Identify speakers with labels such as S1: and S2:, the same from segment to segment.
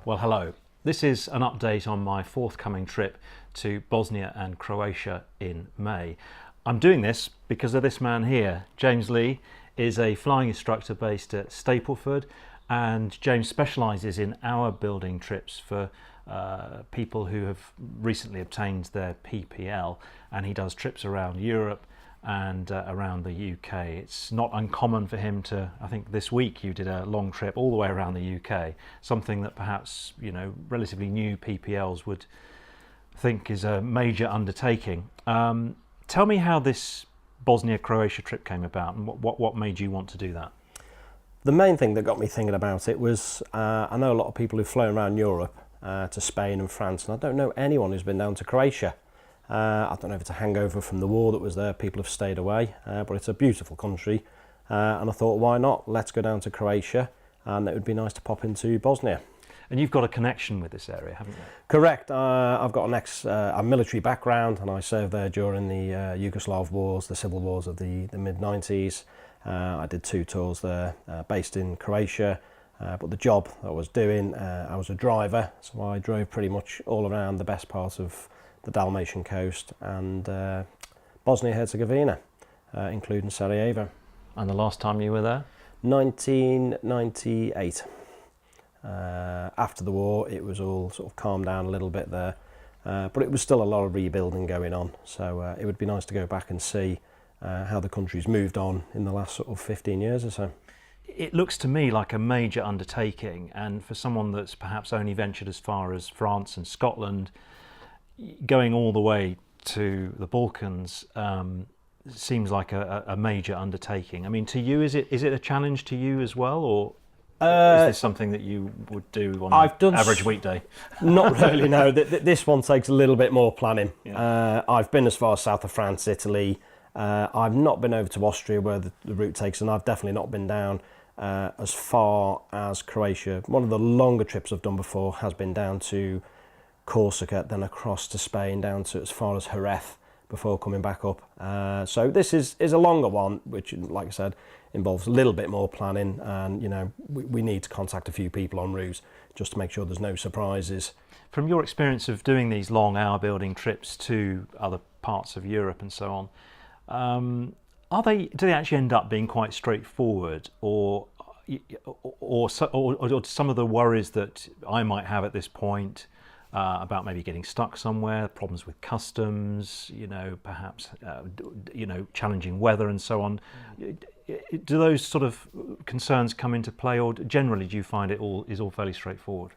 S1: Well, hello. This is an update on my forthcoming trip to Bosnia and Croatia in May. I'm doing this because of this man here. James Lee is a flying instructor based at Stapleford, and James specialises in hour building trips for people who have recently obtained their PPL, and he does trips around Europe and around the UK. It's not uncommon for him to, I think this week you did a long trip all the way around the UK, something that perhaps, you know, relatively new PPLs would think is a major undertaking. Tell me how this Bosnia-Croatia trip came about, and what made you want to do that?
S2: The main thing that got me thinking about it was, I know a lot of people who've flown around Europe to Spain and France, and I don't know anyone who's been down to Croatia. I don't know if it's a hangover from the war that was there, people have stayed away, but it's a beautiful country, and I thought, why not? Let's go down to Croatia, and it would be nice to pop into Bosnia.
S1: And you've got a connection with this area, haven't you?
S2: Correct. I've got a military background, and I served there during the Yugoslav wars, the civil wars of the mid-90s. I did 2 tours there, based in Croatia, but the job I was doing, I was a driver, so I drove pretty much all around the best part of the Dalmatian coast and Bosnia-Herzegovina, including Sarajevo.
S1: And the last time you were there?
S2: 1998. After the war, it was all sort of calmed down a little bit there, but it was still a lot of rebuilding going on, so it would be nice to go back and see how the country's moved on in the last sort of 15 years or so.
S1: It looks to me like a major undertaking, and for someone that's perhaps only ventured as far as France and Scotland, going all the way to the Balkans seems like a major undertaking. I mean, to you, is it a challenge to you as well, or is this something that you would do on an average weekday?
S2: Not really, no. This one takes a little bit more planning.
S1: Yeah.
S2: I've been as far south of France, Italy. I've not been over to Austria where the route takes, and I've definitely not been down as far as Croatia. One of the longer trips I've done before has been down to Corsica, then across to Spain, down to as far as Jerez before coming back up. So this is a longer one, which, like I said, involves a little bit more planning, and you know, we need to contact a few people en route just to make sure there's no surprises.
S1: From your experience of doing these long hour building trips to other parts of Europe and so on, do they actually end up being quite straightforward, or some of the worries that I might have at this point about maybe getting stuck somewhere, problems with customs, you know, perhaps you know, challenging weather and so on? Do those sort of concerns come into play, or generally do you find it all fairly straightforward?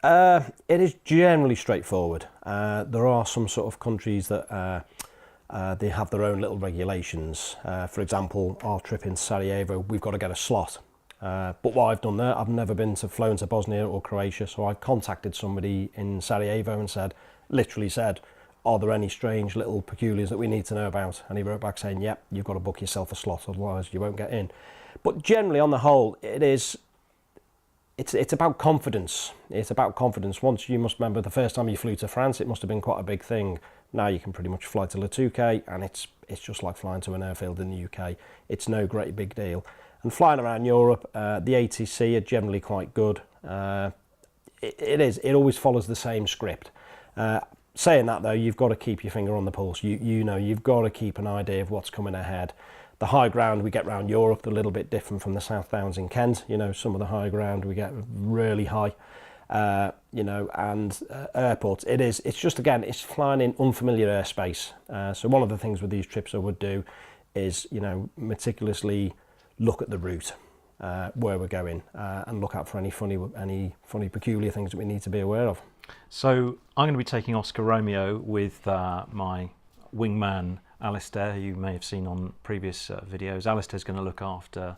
S2: It is generally straightforward. There are some sort of countries that they have their own little regulations. For example, our trip in Sarajevo, we've got to get a slot. But what I've done there, I've never flown to Bosnia or Croatia, so I contacted somebody in Sarajevo and literally said, are there any strange little peculiars that we need to know about? And he wrote back saying, yep, you've got to book yourself a slot, otherwise you won't get in. But generally, on the whole, it's about confidence. It's about confidence. Once, you must remember, the first time you flew to France, it must have been quite a big thing. Now you can pretty much fly to Le Touquet, and it's just like flying to an airfield in the UK. It's no great big deal. And flying around Europe, the ATC are generally quite good. It always follows the same script. Saying that though, you've got to keep your finger on the pulse. You know, you've got to keep an idea of what's coming ahead. The high ground we get around Europe are a little bit different from the South Downs in Kent. You know, some of the high ground we get really high. You know, and airports, it's just, again, it's flying in unfamiliar airspace. So one of the things with these trips I would do is, you know, meticulously look at the route, where we're going, and look out for any funny peculiar things that we need to be aware of.
S1: So I'm going to be taking Oscar Romeo with my wingman Alistair, who you may have seen on previous videos. Alistair's going to look after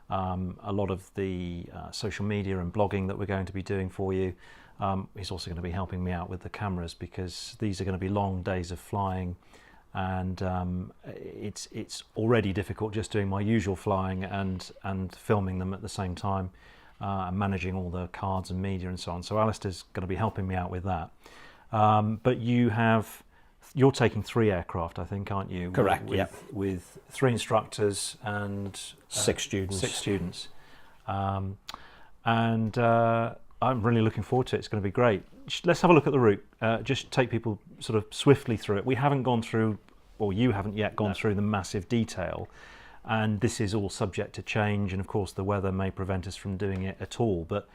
S1: a lot of the social media and blogging that we're going to be doing for you. He's also going to be helping me out with the cameras, because these are going to be long days of flying, and it's already difficult just doing my usual flying and filming them at the same time, and managing all the cards and media and so on. So Alistair's going to be helping me out with that. But you're taking 3 aircraft, I think, aren't you?
S2: Correct.
S1: With 3 instructors and
S2: 6 students.
S1: 6 students. I'm really looking forward to it. It's going to be great. Let's have a look at the route. Just take people sort of swiftly through it. We haven't gone through, or you haven't yet gone through the massive detail, and this is all subject to change, and of course the weather may prevent us from doing it at all. But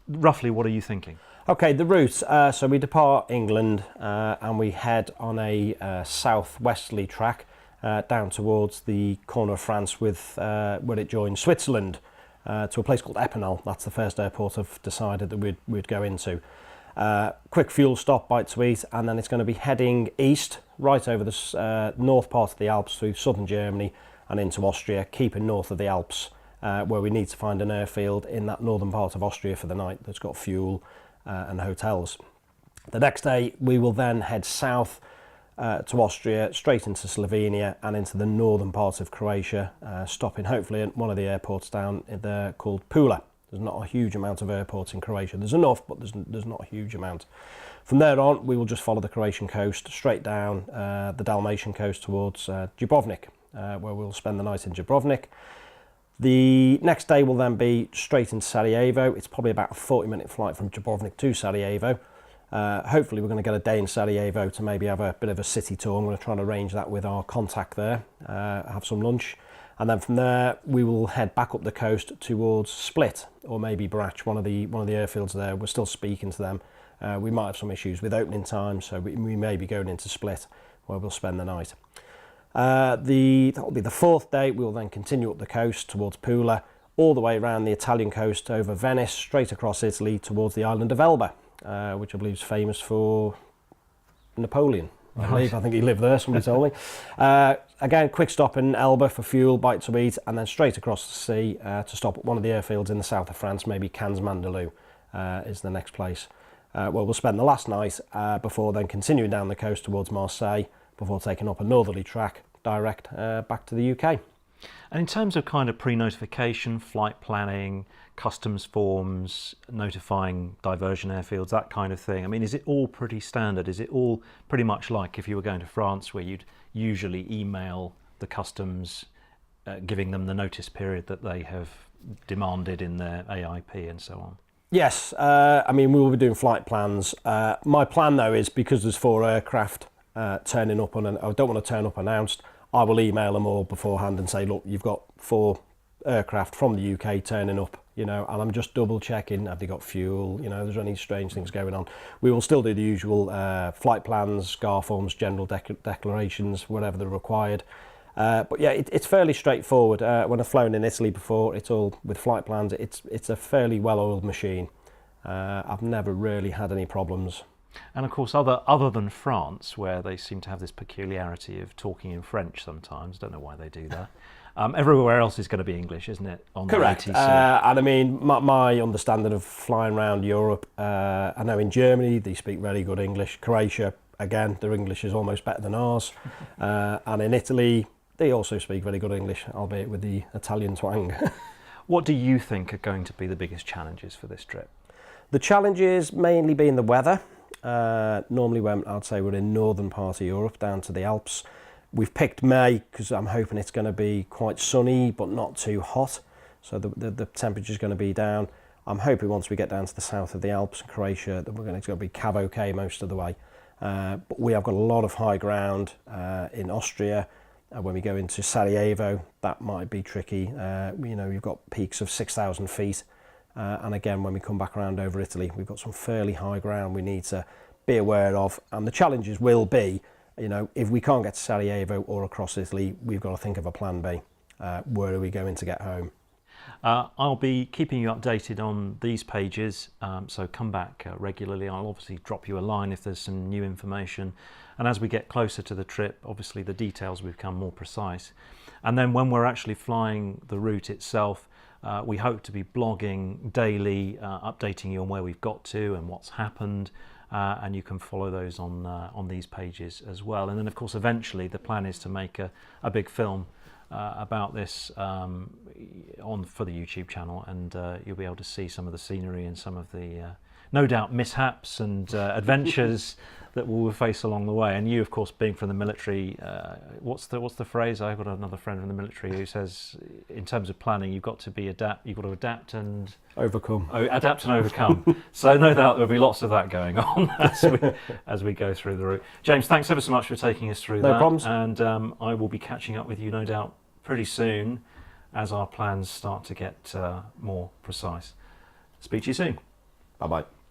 S1: roughly, what are you thinking?
S2: Okay, the route. So we depart England and we head on a southwesterly track down towards the corner of France with where it joins Switzerland. To a place called Epinal. That's the first airport I've decided that we'd go into. Quick fuel stop, bite to eat, and then it's going to be heading east, right over the north part of the Alps through southern Germany and into Austria, keeping north of the Alps, where we need to find an airfield in that northern part of Austria for the night that's got fuel and hotels. The next day we will then head south to Austria, straight into Slovenia and into the northern part of Croatia, stopping hopefully at one of the airports down there called Pula. There's not a huge amount of airports in Croatia. There's enough, but there's not a huge amount. From there on, we will just follow the Croatian coast straight down the Dalmatian coast towards Dubrovnik, where we'll spend the night in Dubrovnik. The next day will then be straight into Sarajevo. It's probably about a 40-minute flight from Dubrovnik to Sarajevo. Hopefully we're going to get a day in Sarajevo to maybe have a bit of a city tour. I'm going to try and arrange that with our contact there, have some lunch. And then from there we will head back up the coast towards Split or maybe Brač, one of the airfields there. We're still speaking to them. We might have some issues with opening time, so we may be going into Split where we'll spend the night. That'll be the fourth day. We'll then continue up the coast towards Pula, all the way around the Italian coast over Venice, straight across Italy towards the island of Elba. Which I believe is famous for Napoleon. I think he lived there, somebody told me. Again, quick stop in Elba for fuel, bite to eat, and then straight across the sea to stop at one of the airfields in the south of France, maybe Cannes-Mandelieu is the next place. Where we'll spend the last night before then continuing down the coast towards Marseille, before taking up a northerly track direct back to the UK.
S1: And in terms of kind of pre-notification, flight planning, customs forms, notifying diversion airfields, that kind of thing, I mean, is it all pretty standard? Is it all pretty much like if you were going to France, where you'd usually email the customs, giving them the notice period that they have demanded in their AIP and so on?
S2: Yes, I mean, we will be doing flight plans. My plan, though, is because there's 4 aircraft turning up, I don't want to turn up announced, I will email them all beforehand and say, look, you've got 4 aircraft from the UK turning up, and I'm just double checking, have they got fuel, there's any strange things going on. We will still do the usual flight plans, SCAR forms, general declarations, whatever they're required. But yeah, it's fairly straightforward. When I've flown in Italy before, it's all with flight plans. It's a fairly well-oiled machine. I've never really had any problems.
S1: And of course, other than France, where they seem to have this peculiarity of talking in French sometimes, don't know why they do that. Everywhere else is going to be English, isn't it? On
S2: Correct.
S1: The
S2: and I mean, my understanding of flying around Europe, I know in Germany they speak very good English. Croatia, again, their English is almost better than ours. And in Italy, they also speak very good English, albeit with the Italian twang.
S1: What do you think are going to be the biggest challenges for this trip?
S2: The challenges mainly being the weather. Normally when I'd say we're in northern part of Europe down to the Alps. We've picked May because I'm hoping it's going to be quite sunny but not too hot, so the temperature's going to be down. I'm hoping once we get down to the south of the Alps and Croatia that we're going to be cav okay most of the way. But we have got a lot of high ground in Austria. When we go into Sarajevo, that might be tricky. You've got peaks of 6,000 feet. And again, when we come back around over Italy, we've got some fairly high ground we need to be aware of. And the challenges will be, if we can't get to Sarajevo or across Italy, we've got to think of a plan B. Where are we going to get home?
S1: I'll be keeping you updated on these pages, so come back regularly. I'll obviously drop you a line if there's some new information. And as we get closer to the trip, obviously the details will become more precise. And then when we're actually flying the route itself, we hope to be blogging daily, updating you on where we've got to and what's happened, and you can follow those on these pages as well. And then, of course, eventually the plan is to make a big film about this for the YouTube channel, and you'll be able to see some of the scenery and some of the no doubt mishaps and adventures that we'll face along the way. And you, of course, being from the military, what's the phrase? I've got another friend from the military who says, in terms of planning, you've got to adapt and
S2: Overcome.
S1: Adapt and overcome. So no doubt there'll be lots of that going on as we go through the route. James, thanks ever so much for taking us through that.
S2: No problems.
S1: And I will be catching up with you, no doubt, pretty soon as our plans start to get more precise. Speak to you soon.
S2: Bye-bye.